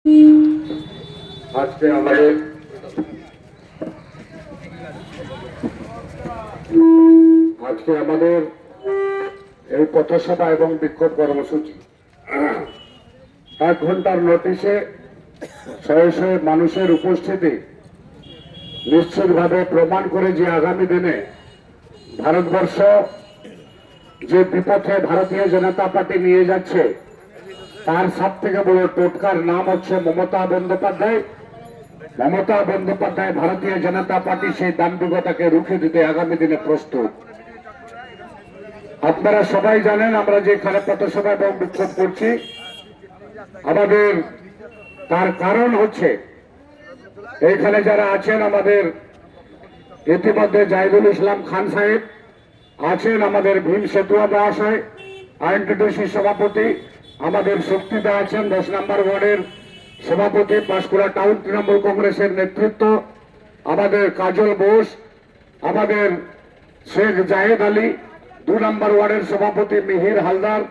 আজকে আমাদের এই পথসভা এবং বিক্ষোভ কর্মসূচি 1 ঘন্টার নোটিশে শয়ে শয়ে মানুষের উপস্থিতি নিশ্চিতভাবে প্রমাণ করে যে আগামী দিনে ভারতবর্ষ যে বিপথে ভারতীয় জনতা পার্টি নিয়ে যাচ্ছে তার সব থেকে বড় টোটকার নাম হচ্ছে মমতা বন্দ্যোপাধ্যায়। মমতা বন্দ্যোপাধ্যায় ভারতীয় জনতা পার্টি সেই দাম্ভিকতাকে রুখে দিতে আগামী দিনে প্রস্তুত। আপনারা সবাই জানেন আমরা যে এখানে পথসভা এবং বিক্ষোভ করছি আমাদের তার কারণ হচ্ছে এইখানে যারা আছেন আমাদের ইতিমধ্যে জাহিদুল ইসলাম খান সাহেব আছেন, আমাদের ভীম সেতুয়া মহাশয় আইএনটিটিউসি সভাপতি, আমাদের শক্তিদা আছেন 10 নম্বর ওয়ার্ডের সভাপতি, পাঁশকুড়া টাউন তৃণমূল কংগ্রেসের নেতৃত্ব, আমাদের কাজল বোস, আমাদের শেখ জাহেদ আলী 2 নম্বর ওয়ার্ডের সভাপতি মিহির হালদার,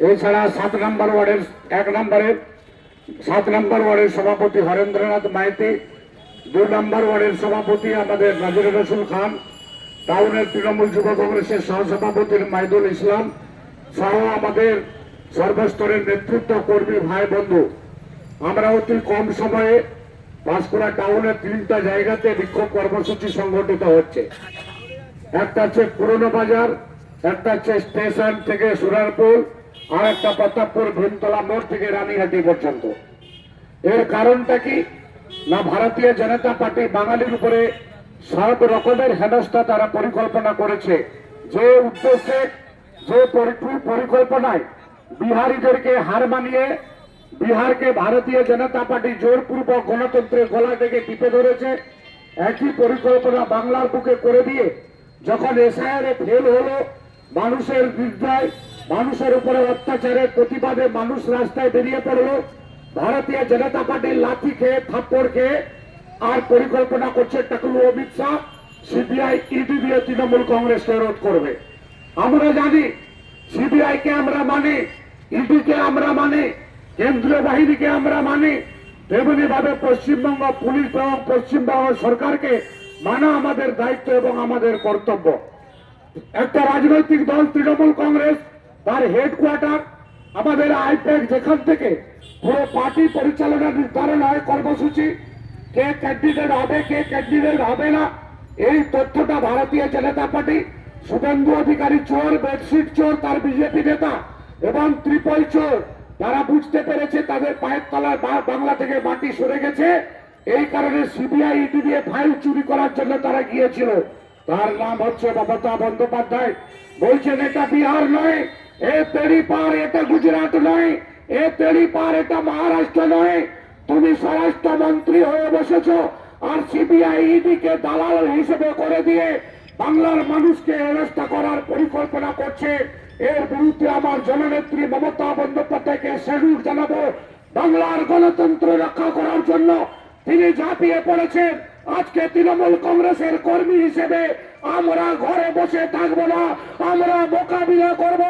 এছাড়া 7 নম্বর ওয়ার্ডের 7 নম্বর ওয়ার্ডের সভাপতি হরেন্দ্রনাথ মাইতি, 2 নম্বর ওয়ার্ডের সভাপতি আমাদের নাজিরুল রসুল খান, টাউনের তৃণমূল যুব কংগ্রেসের সহসভাপতি মাইদুল ইসলাম সহ আমাদের সর্বস্তরের নেতৃত্ব কর্মী ভাই বন্ধু, আমরা অতি কম সময়ে পাঁশকুড়া টাউনের 3টা জায়গাতে বিক্ষোভ কর্মসূচি সংগঠিত হচ্ছে। একটা হচ্ছে পুরনো বাজার, একটা হচ্ছে স্টেশন থেকে সুরারপুর, আর একটা প্রতাপপুর ভীমতলা মোড় থেকে রানীহাটি পর্যন্ত। এর কারণটা কি না, ভারতীয় জনতা পার্টি বাঙালির উপরে সব রকমের হেনস্থা তারা পরিকল্পনা করেছে। যে উদ্দেশ্যে যে পরিকল্পনায় বিহারিদেরকে হার মানিয়ে বিহারকে ভারতীয় জনতা পার্টি জোরপূর্বক গণতন্ত্রের গলা থেকে টিপে ধরেছে, একই পরিকল্পনা বাংলার বুকে করে দিয়ে যখন এসআইআর ফেল হলো, মানুষের নির্দয় মানুষের উপরে অত্যাচারের প্রতিবাদে মানুষ রাস্তায় বেরিয়ে পড়লো, ভারতীয় জনতা পার্টির লাঠি খেয়ে থাপ্পড় খেয়ে আর পরিকল্পনা করছে টাকলু অমিত শাহ সিবিআই ইডি দিয়ে তৃণমূল কংগ্রেসকে রোধ করবে। আমরা জানি সিবিআই কে আমরা মানি, ইডি কে আমরা মানি, কেন্দ্রীয় বাহিনীকে আমরা মানি, তেমনি ভাবে পশ্চিমবঙ্গ পুলিশ এবং পশ্চিমবঙ্গ সরকারকে মানা আমাদের দায়িত্ব এবং আমাদের কর্তব্য। একটা রাজনৈতিক দল তৃণমূল কংগ্রেস তার হেডকোয়ার্টার আমাদের আইপ্যাক, যেখান থেকে পুরো পার্টি পরিচালনা নির্ধারণ হয় কর্মসূচি, কে ক্যান্ডিডেট হবে কে ক্যান্ডিডেট হবে না, এই তথ্যটা ভারতীয় জনতা পার্টি শুভেন্দু অধিকারী চোর, বেডশিট চোর তার বিজেপি নেতা এবং ত্রিপল চোর তারা বুঝতে পেরেছে তাদের পায়ের তলায় বাংলা থেকে মাটি সরে গেছে। এই কারণে সিবিআই ইডি দিয়ে ফাইল চুরি করার জন্য তারা গিয়েছিল। তার নাম হচ্ছে মমতা বন্দ্যোপাধ্যায়। বলছেন এটা বিহার নয়, এ তেড়ি পার, এটা গুজরাট নয়, এ তেড়ি পার, এটা মহারাষ্ট্র নয়। তুমি স্বরাষ্ট্রমন্ত্রী হয়ে বসেছ আর সিবিআই ইডি কে দালাল হিসেবে করে দিয়ে বাংলার মানুষকে হেনস্থা করার পরিকল্পনা করছে। এর বিরুদ্ধে আমার জননেত্রী মমতা বন্দ্যোপাধ্যায়কে স্যালুট জানাবো। বাংলার গণতন্ত্র রক্ষা করার জন্য তিনি ঝাঁপিয়ে পড়েছেন। আজকে তৃণমূল কংগ্রেসের কর্মী হিসেবে আমরা ঘরে বসে থাকবো না, আমরা মোকাবিলা করব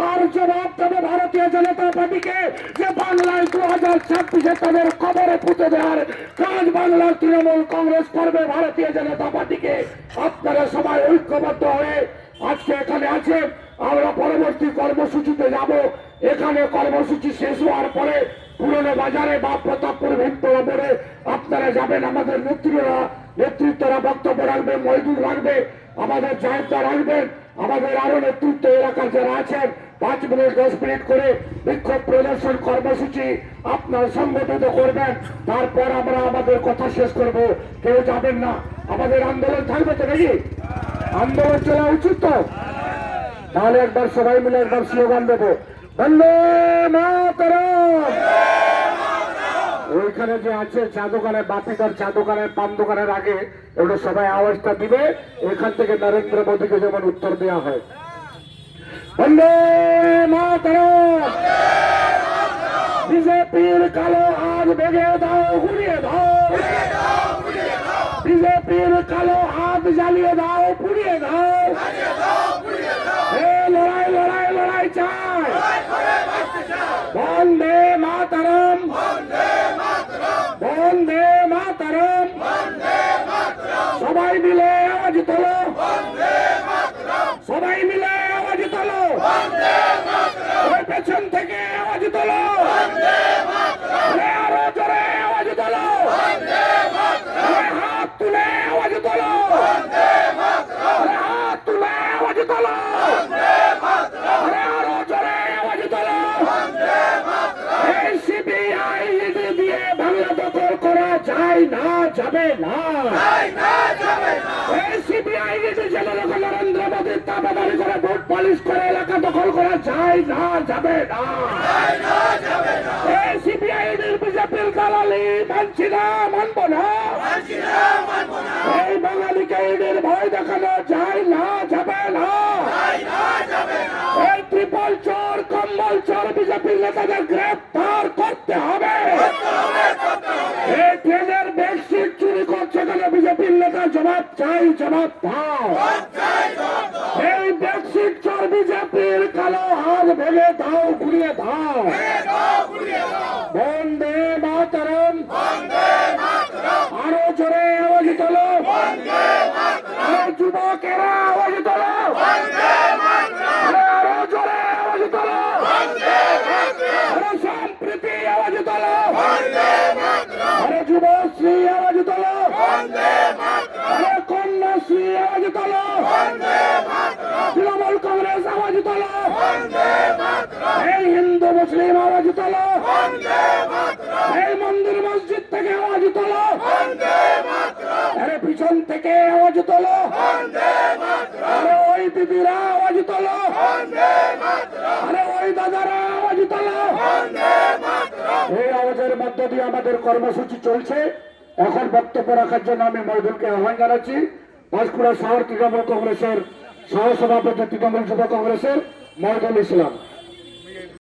আর জবাব দেবো ভারতীয় জনতা পার্টিকে যে বাংলায় 2026-এ তাদের কবরে পুঁতে দেওয়ার কাজ বাংলার তৃণমূল কংগ্রেস করবে ভারতীয় জনতা পার্টিকে। আপনারা সবাই ঐক্যবদ্ধ হয়ে আজকে এখানে আছেন, আমরা পরবর্তী কর্মসূচিতে যাব। এখানে কর্মসূচি শেষ হওয়ার পরে পুরনো বাজারে বা প্রতাপপুর ভীমতলা মোড়ে আপনারা যাবেন, আমাদের নেতৃত্বরা বক্তব্য রাখবে, মহিদুল রাখবে, আমাদের জাহেদা রাখবেন, আমাদের আরো নেতৃত্ব এলাকার যারা আছেন 5 মিনিট 10 মিনিট করে বিক্ষোভ প্রদর্শন কর্মসূচি আপনার সংগঠিত করবেন। তারপর আমরা আমাদের কথা শেষ করব। কেউ যাবেন না, আমাদের আন্দোলন থাকবে তো নাকি? আন্দোলন চলা উচিত তো? তাহলে একবার সবাই মিলে একবার স্লোগান দেবো, বন্দে মাতরম। ওইখানে যে আছে চা দোকানে, বাপিদার চা দোকানের, পান দোকানের আগে ওটা সবাই আওয়াজটা দিবে, এখান থেকে নরেন্দ্র মোদীকে যেমন উত্তর দেওয়া হয়, বন্দে মাতরম। বিজেপির কালো হাত ভেঙে দাও, ঘুরিয়ে দাও, বিজেপির কালো হাত জ্বালিয়ে দাও, পুড়িয়ে দাও। লড়াই লড়াই লড়াই চাই, বন্দে মাতরম। পেছন থেকে আওয়াজ তোলো, আরে আরো জোরে আওয়াজ তোলো, আরে হাত তুলে আওয়াজ তোলো, আরে হাত তুলে আওয়াজ তোলো, আরে আরো জোরে আওয়াজ তোলো। এই সিবিআই দিয়ে বাংলা দখল করা যায় না, যাবে না। এই সিবিআই নরেন্দ্র মোদীর তাবেদারি করে ভোট পালিশ করে এলাকা দখল করা যায় না, যাবে না। এই সিবিআই বিজেপির দালালি মানছি না, মানব না। এই বাঙালিকে ঈদের ভয় দেখানো যায় না, যাবে না। এই ট্রিপল চোর কম্বল চোর বিজেপির নেতাদের গ্রেফতার করতে হবে। এই ট্রেনের বেডশিট চুরি করছে কেন বিজেপির নেতা, জবাব চাই, জবাব দাও। এই বেডশিট চোর বিজেপির কালো হাত ভেঙে দাও, ঘুরিয়ে দাও। বন্দে মাতরম, আরো জোরে আওয়াজ তোলো, আরে যুবকেরা আওয়াজ তোলো, আরে আরো জোরে আওয়াজ তোলো, আরে সম্প্রীতি আওয়াজ তোলো, আরে যুবশ্রী আওয়াজ তোলো, আরে কন্যাশ্রী আওয়াজ তোলো, তৃণমূল কংগ্রেস আওয়াজ তোলো, এই হিন্দু মুসলিম আওয়াজ তোলো, এই মন্দির মসজিদ থেকে আওয়াজ তোলো, আরে পিছন থেকে আওয়াজ তোলো, আরে ওই দিদিরা আওয়াজ তোলো, আরে ওই দাদারা আওয়াজ তোলো। এই আওয়াজের মধ্য দিয়ে আমাদের কর্মসূচি চলছে। এখন বক্তব্য রাখার জন্য আমি মহিদুলকে আহ্বান জানাচ্ছি। পাঁশকুড়া শহর তৃণমূল কংগ্রেসের সহসভাপতি, তৃণমূল যুব কংগ্রেসের মহিদুল ইসলাম।